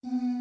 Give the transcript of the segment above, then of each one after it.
«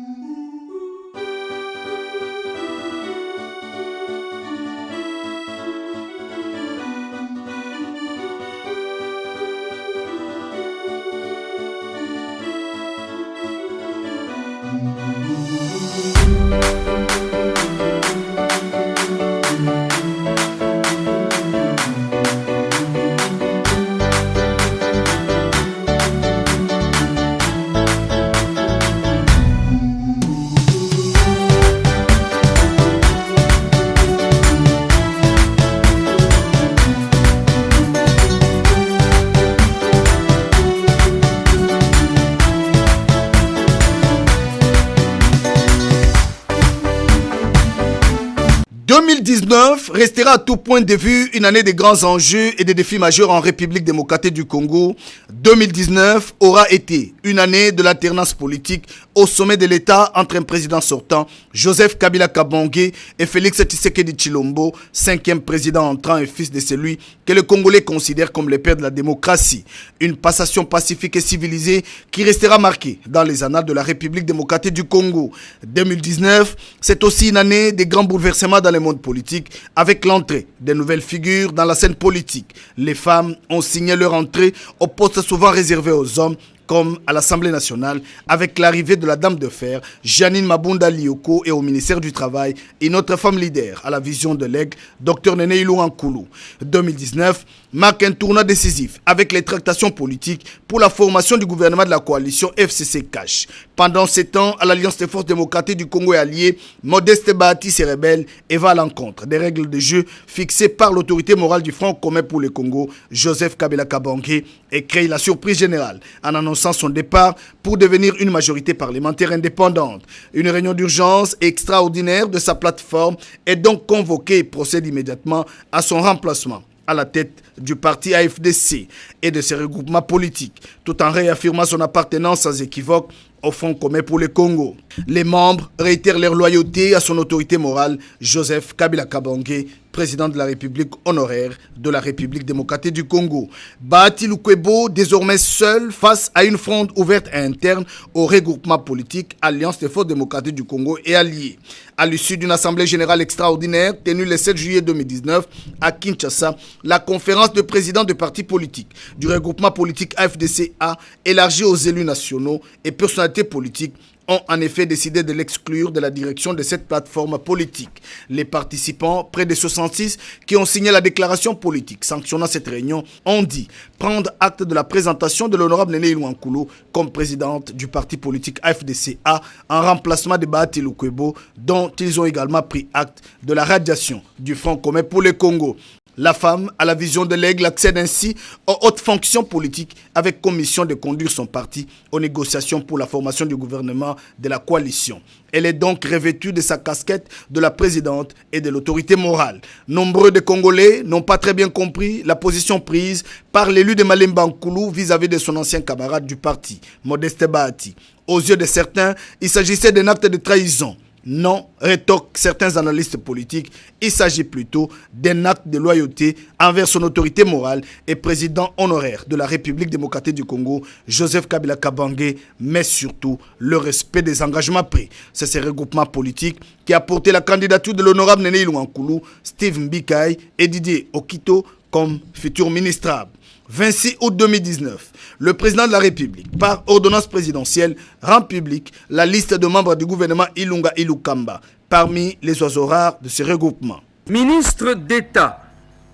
2019 restera à tout point de vue une année de grands enjeux et de défis majeurs en République démocratique du Congo. 2019 aura été une année de l'alternance politique au sommet de l'État entre un président sortant, Joseph Kabila Kabange, et Félix Tshisekedi Tshilombo, cinquième président entrant et fils de celui que les Congolais considèrent comme le père de la démocratie. Une passation pacifique et civilisée qui restera marquée dans les annales de la République démocratique du Congo. 2019, c'est aussi une année de grands bouleversements dans le monde politique avec l'entrée de nouvelles figures dans la scène politique. Les femmes ont signé leur entrée aux postes souvent réservés aux hommes, comme à l'Assemblée nationale, avec l'arrivée de la dame de fer, Janine Mabunda Lioko, et au ministère du Travail, une autre femme leader à la vision de l'aigle, Dr Néné Ilunga Nkoulou. 2019 marque un tournant décisif avec les tractations politiques pour la formation du gouvernement de la coalition FCC-CACH. Pendant 7 ans, à l'Alliance des forces démocratiques du Congo et alliés, Modeste Bahati se rebelle et va à l'encontre des règles de jeu fixées par l'autorité morale du Front commun pour le Congo, Joseph Kabila Kabange, et crée la surprise générale en annonçant son départ pour devenir une majorité parlementaire indépendante. Une réunion d'urgence extraordinaire de sa plateforme est donc convoquée et procède immédiatement à son remplacement à la tête du parti AFDC et de ses regroupements politiques, tout en réaffirmant son appartenance sans équivoque au Front commun pour le Congo. Les membres réitèrent leur loyauté à son autorité morale, Joseph Kabila Kabange, président de la République honoraire de la République démocratique du Congo. Bahati Lukwebo, désormais seul face à une fronde ouverte et interne au regroupement politique Alliance des forces démocratiques du Congo et alliés. À l'issue d'une assemblée générale extraordinaire tenue le 7 juillet 2019 à Kinshasa, la conférence de présidents de partis politiques du regroupement politique AFDC-A, élargie aux élus nationaux et personnalités politiques, ont en effet décidé de l'exclure de la direction de cette plateforme politique. Les participants, près de 66, qui ont signé la déclaration politique sanctionnant cette réunion, ont dit prendre acte de la présentation de l'honorable Néné Ilunga Nkoulou comme présidente du parti politique AFDC-A en remplacement de Bahati Lukwebo, dont ils ont également pris acte de la radiation du Front commun pour le Congo. La femme, à la vision de l'aigle, accède ainsi aux hautes fonctions politiques avec commission de conduire son parti aux négociations pour la formation du gouvernement de la coalition. Elle est donc revêtue de sa casquette de la présidente et de l'autorité morale. Nombreux de Congolais n'ont pas très bien compris la position prise par l'élu de Malemba Nkoulou vis-à-vis de son ancien camarade du parti, Modeste Bahati. Aux yeux de certains, il s'agissait d'un acte de trahison. Non, rétorquent certains analystes politiques, il s'agit plutôt d'un acte de loyauté envers son autorité morale et président honoraire de la République démocratique du Congo, Joseph Kabila Kabange, mais surtout le respect des engagements pris. C'est ce regroupement politique qui a porté la candidature de l'honorable Néné Ilunga Nkoulou, Steve Mbikai et Didier Okito comme futur ministrable. 26 août 2019, le président de la République, par ordonnance présidentielle, rend public la liste de membres du gouvernement Ilunga Ilukamba, parmi les oiseaux rares de ce regroupement. Ministre d'État,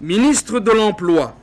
ministre de l'Emploi,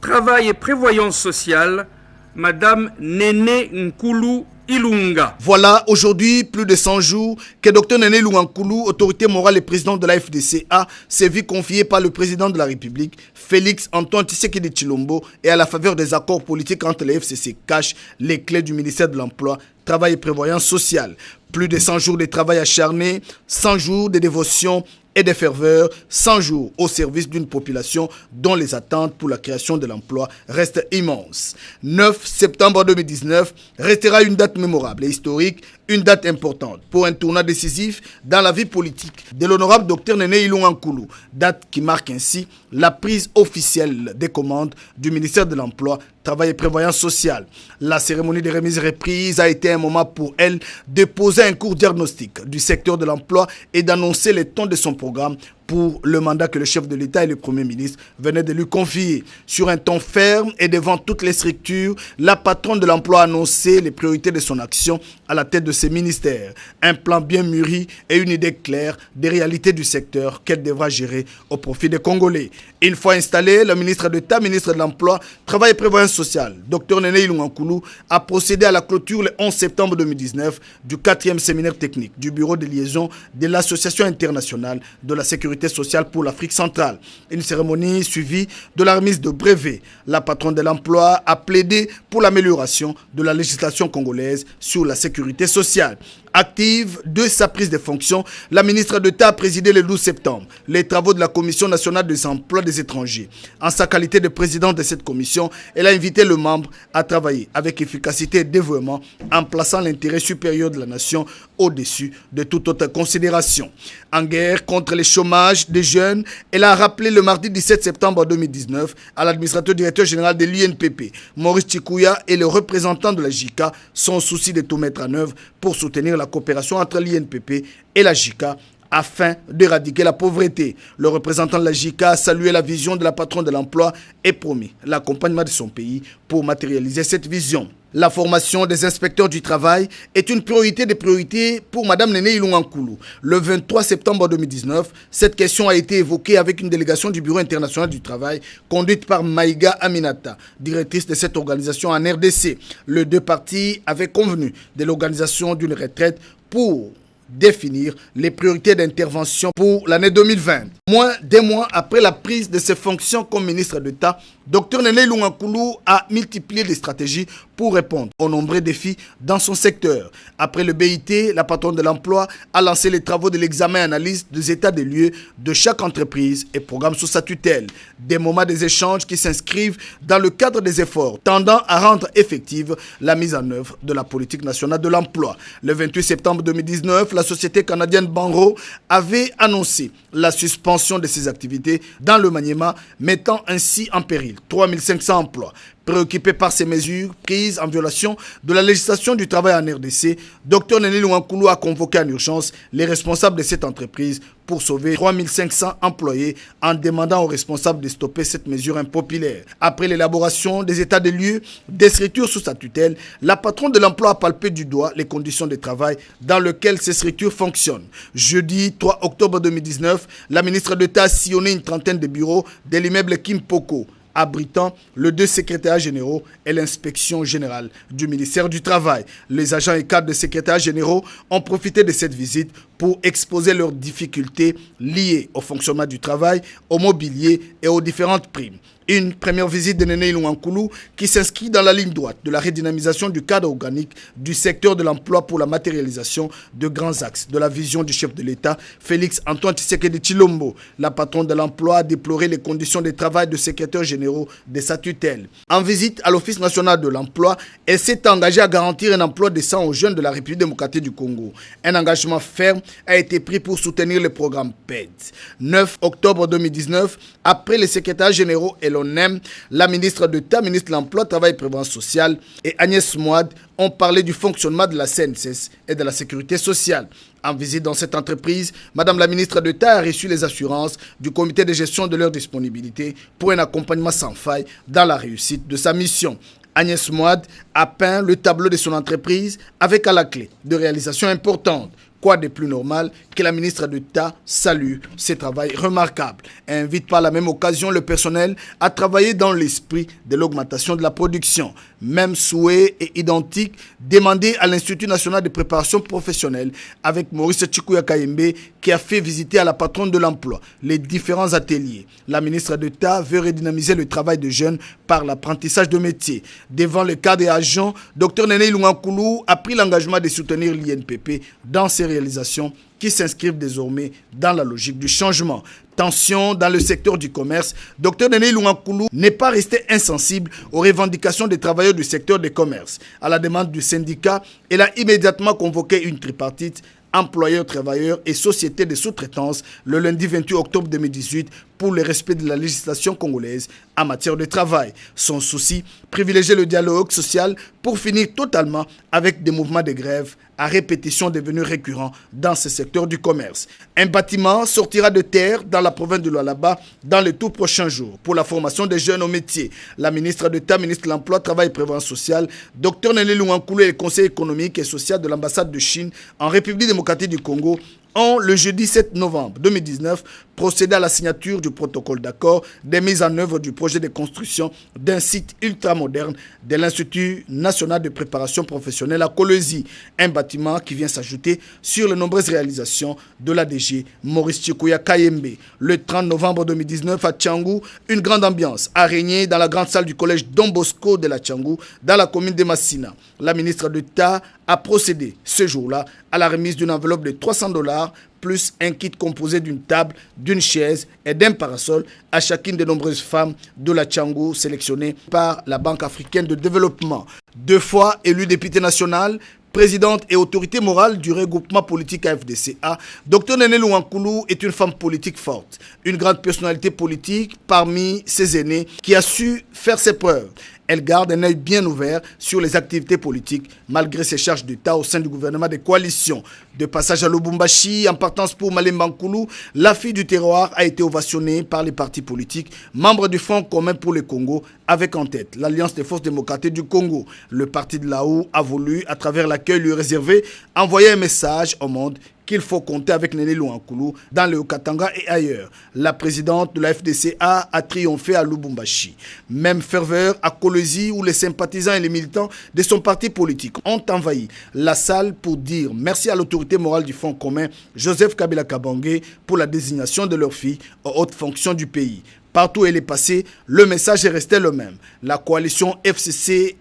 Travail et Prévoyance sociale, Madame Néné Nkoulou Ilunga. Voilà aujourd'hui plus de 100 jours que Dr Néné Ilunga Nkoulou, autorité morale et président de la FDC-A, s'est vu confié par le président de la République, Félix Antoine Tshisekedi Tshilombo, et à la faveur des accords politiques entre les FCC-CACH, les clés du ministère de l'Emploi, Travail et Prévoyance sociale. Plus de 100 jours de travail acharné, 100 jours de dévotion et de ferveur, 100 jours au service d'une population dont les attentes pour la création de l'emploi restent immenses. 9 septembre 2019 restera une date mémorable et historique, une date importante pour un tournant décisif dans la vie politique de l'honorable Dr Néné Ilunga Nkoulou, date qui marque ainsi la prise officielle des commandes du ministère de l'Emploi, Travail et Prévoyance sociale. La cérémonie de remise reprise a été un moment pour elle de poser un court diagnostic du secteur de l'emploi et d'annoncer les tons de son programme pour le mandat que le chef de l'État et le Premier ministre venaient de lui confier. Sur un ton ferme et devant toutes les structures, la patronne de l'emploi a annoncé les priorités de son action à la tête de ses ministères. Un plan bien mûri et une idée claire des réalités du secteur qu'elle devra gérer au profit des Congolais. Une fois installé, le ministre d'État, ministre de l'Emploi, Travail et Prévoyance sociale, Dr Néné Ilunga Nkoulou, a procédé à la clôture le 11 septembre 2019 du 4e séminaire technique du bureau de liaison de l'Association internationale de la sécurité sociale pour l'Afrique centrale. Une cérémonie suivie de la remise de brevets. La patronne de l'emploi a plaidé pour l'amélioration de la législation congolaise sur la sécurité sociale. Active de sa prise de fonction, la ministre d'État a présidé le 12 septembre les travaux de la Commission nationale des emplois des étrangers. En sa qualité de présidente de cette commission, elle a invité le membre à travailler avec efficacité et dévouement en plaçant l'intérêt supérieur de la nation au-dessus de toute autre considération. En guerre contre le chômage des jeunes, elle a rappelé le mardi 17 septembre 2019 à l'administrateur directeur général de l'INPP, Maurice Chikouya, et le représentant de la JICA son souci de tout mettre en œuvre pour soutenir la coopération entre l'INPP et la JICA afin d'éradiquer la pauvreté. Le représentant de la JICA a salué la vision de la patronne de l'emploi et promis l'accompagnement de son pays pour matérialiser cette vision. La formation des inspecteurs du travail est une priorité des priorités pour Mme Néné Ilunga Nkoulou. Le 23 septembre 2019, cette question a été évoquée avec une délégation du Bureau international du travail conduite par Maïga Aminata, directrice de cette organisation en RDC. Les deux parties avaient convenu de l'organisation d'une retraite pour définir les priorités d'intervention pour l'année 2020. Moins d'un mois après la prise de ses fonctions comme ministre d'État, Dr Néné Ilunga Nkoulou a multiplié les stratégies pour répondre aux nombreux défis dans son secteur. Après le BIT, la patronne de l'emploi a lancé les travaux de l'examen et analyse des états des lieux de chaque entreprise et programme sous sa tutelle. Des moments des échanges qui s'inscrivent dans le cadre des efforts tendant à rendre effective la mise en œuvre de la politique nationale de l'emploi. Le 28 septembre 2019, la société canadienne Banro avait annoncé la suspension de ses activités dans le Maniema, mettant ainsi en péril 3500 emplois. Préoccupé par ces mesures prises en violation de la législation du travail en RDC, Dr Néné Ilunga Nkoulou a convoqué en urgence les responsables de cette entreprise pour sauver 3500 employés en demandant aux responsables de stopper cette mesure impopulaire. Après l'élaboration des états des lieux, des structures sous sa tutelle, la patronne de l'emploi a palpé du doigt les conditions de travail dans lesquelles ces structures fonctionnent. Jeudi 3 octobre 2019, la ministre d'État a sillonné une trentaine de bureaux de l'immeuble Kimpoko, abritant les deux secrétaires généraux et l'inspection générale du ministère du Travail. Les agents et cadres des secrétaires généraux ont profité de cette visite pour exposer leurs difficultés liées au fonctionnement du travail, au mobilier et aux différentes primes. Une première visite de Néné Ilunga Nkoulou qui s'inscrit dans la ligne droite de la redynamisation du cadre organique du secteur de l'emploi pour la matérialisation de grands axes de la vision du chef de l'État, Félix Antoine Tshisekedi Tshilombo. La patronne de l'emploi a déploré les conditions de travail de secrétaires généraux de sa tutelle. En visite à l'Office national de l'emploi, elle s'est engagée à garantir un emploi décent aux jeunes de la République démocratique du Congo. Un engagement ferme a été pris pour soutenir le programme PED. 9 octobre 2019, après les secrétaires généraux et l'ONEM, la ministre d'État, ministre de l'Emploi, Travail et Prévoyance sociale et Agnès Mouad ont parlé du fonctionnement de la CNSS et de la sécurité sociale. En visite dans cette entreprise, Madame la ministre d'État a reçu les assurances du comité de gestion de leur disponibilité pour un accompagnement sans faille dans la réussite de sa mission. Agnès Mouad a peint le tableau de son entreprise avec à la clé de réalisations importantes. Quoi de plus normal que la ministre d'État salue ce travail remarquable et invite par la même occasion le personnel à travailler dans l'esprit de l'augmentation de la production. Même souhait et identique demandé à l'Institut national de préparation professionnelle avec Maurice Chikouya Kayembe qui a fait visiter à la patronne de l'emploi les différents ateliers. La ministre d'État veut redynamiser le travail de jeunes par l'apprentissage de métiers. Devant le cadre et agents, Dr Néné Ilunga Nkoulou a pris l'engagement de soutenir l'INPP dans ses réalisations qui s'inscrivent désormais dans la logique du changement. Tension dans le secteur du commerce, Dr Néné Ilunga Nkoulou n'est pas resté insensible aux revendications des travailleurs du secteur des commerces. À la demande du syndicat, elle a immédiatement convoqué une tripartite employeurs, travailleurs et sociétés de sous-traitance le lundi 28 octobre 2018 pour le respect de la législation congolaise en matière de travail. Son souci, privilégier le dialogue social pour finir totalement avec des mouvements de grève à répétition devenus récurrents dans ce secteur du commerce. Un bâtiment sortira de terre dans la province de Lualaba dans les tout prochains jours pour la formation des jeunes au métier. La ministre d'État, ministre de l'Emploi, Travail et Prévoyance sociale, Dr Néné Louankoulou et le Conseil économique et social de l'ambassade de Chine en République démocratique du Congo ont, le jeudi 7 novembre 2019, procédé à la signature du protocole d'accord des mises en œuvre du projet de construction d'un site ultramoderne de l'Institut national de préparation professionnelle à Kolwezi, un bâtiment qui vient s'ajouter sur les nombreuses réalisations de l'ADG Maurice Chikuya Kayembe. Le 30 novembre 2019 à Tchangou, une grande ambiance a régné dans la grande salle du collège Don Bosco de la Tchangou, dans la commune de Massina. La ministre d'État a procédé ce jour-là à la remise d'une enveloppe de $300 plus un kit composé d'une table, d'une chaise et d'un parasol à chacune des nombreuses femmes de la Tchangou sélectionnées par la Banque africaine de développement. 2 fois élue députée nationale, présidente et autorité morale du regroupement politique AFDCA, Dr Néné Louankoulou est une femme politique forte, une grande personnalité politique parmi ses aînés qui a su faire ses preuves. Elle garde un œil bien ouvert sur les activités politiques malgré ses charges d'État au sein du gouvernement de coalition. De passage à Lubumbashi, en partance pour Malemba Nkulu, la fille du terroir a été ovationnée par les partis politiques, membres du Front commun pour le Congo, avec en tête l'Alliance des forces démocratiques du Congo. Le parti de Laou a voulu, à travers l'accueil lui réservé, envoyer un message au monde qu'il faut compter avec Néné Louankoulou dans le Haut-Katanga et ailleurs. La présidente de la FDCA a triomphé à Lubumbashi. Même ferveur à Kolwezi où les sympathisants et les militants de son parti politique ont envahi la salle pour dire merci à l'autorité morale du Front commun, Joseph Kabila Kabange, pour la désignation de leur fille aux hautes fonctions du pays. Partout où elle est passée, le message est resté le même. La coalition FCC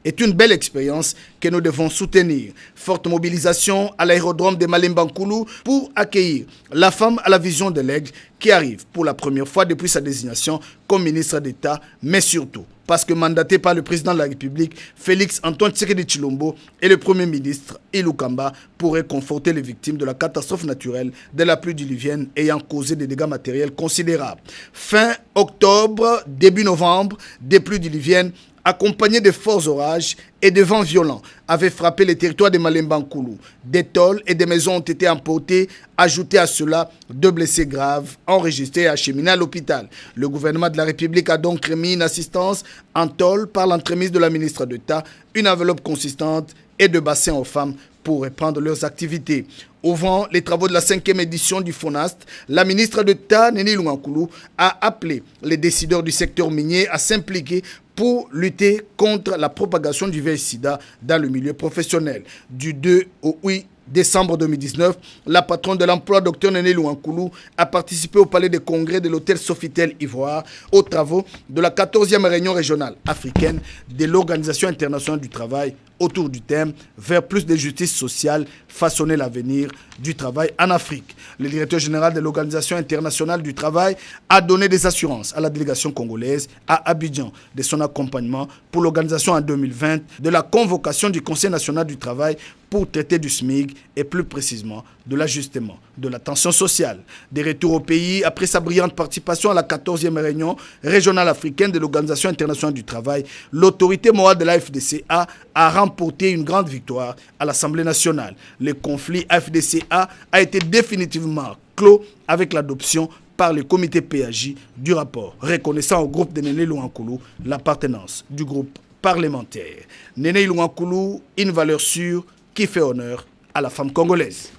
est une belle expérience que nous devons soutenir. Forte mobilisation à l'aérodrome de Malemba Nkulu pour accueillir la femme à la vision de l'aigle qui arrive pour la première fois depuis sa désignation comme ministre d'État, mais surtout parce que mandaté par le président de la République, Félix Antoine Tshisekedi Tshilombo, et le premier ministre Ilou Kamba pour réconforter les victimes de la catastrophe naturelle de la pluie diluvienne ayant causé des dégâts matériels considérables. Fin octobre, début novembre, des pluies diluviennes accompagné de forts orages et de vents violents, avaient frappé les territoires de Malemba Nkulu. Des tôles et des maisons ont été emportées. Ajouté à cela, 2 blessés graves enregistrés et acheminés à l'hôpital. Le gouvernement de la République a donc remis une assistance en tôle par l'entremise de la ministre d'État, une enveloppe consistante et 2 bassins aux femmes pour reprendre leurs activités. Ouvrant les travaux de la 5e édition du FONAST, la ministre d'État, Néné Louankoulou, a appelé les décideurs du secteur minier à s'impliquer pour lutter contre la propagation du VIH-Sida dans le milieu professionnel. Du 2 au 8 décembre 2019, la patronne de l'emploi, Dr Néné Louankoulou, a participé au palais des congrès de l'hôtel Sofitel Ivoire aux travaux de la 14e réunion régionale africaine de l'Organisation internationale du travail autour du thème « Vers plus de justice sociale, façonner l'avenir du travail en Afrique ». Le directeur général de l'Organisation internationale du travail a donné des assurances à la délégation congolaise à Abidjan de son accompagnement pour l'organisation en 2020 de la convocation du Conseil national du travail pour traiter du SMIC et plus précisément de l'ajustement de la tension sociale. Des retours au pays après sa brillante participation à la 14e réunion régionale africaine de l'Organisation internationale du travail, l'autorité morale de la FDCA a remporté une grande victoire à l'Assemblée nationale. Le conflit FDCA a été définitivement clos avec l'adoption par le comité PAJ du rapport reconnaissant au groupe de Néné Louankoulou l'appartenance du groupe parlementaire. Néné Louankoulou, une valeur sûre qui fait honneur à la femme congolaise.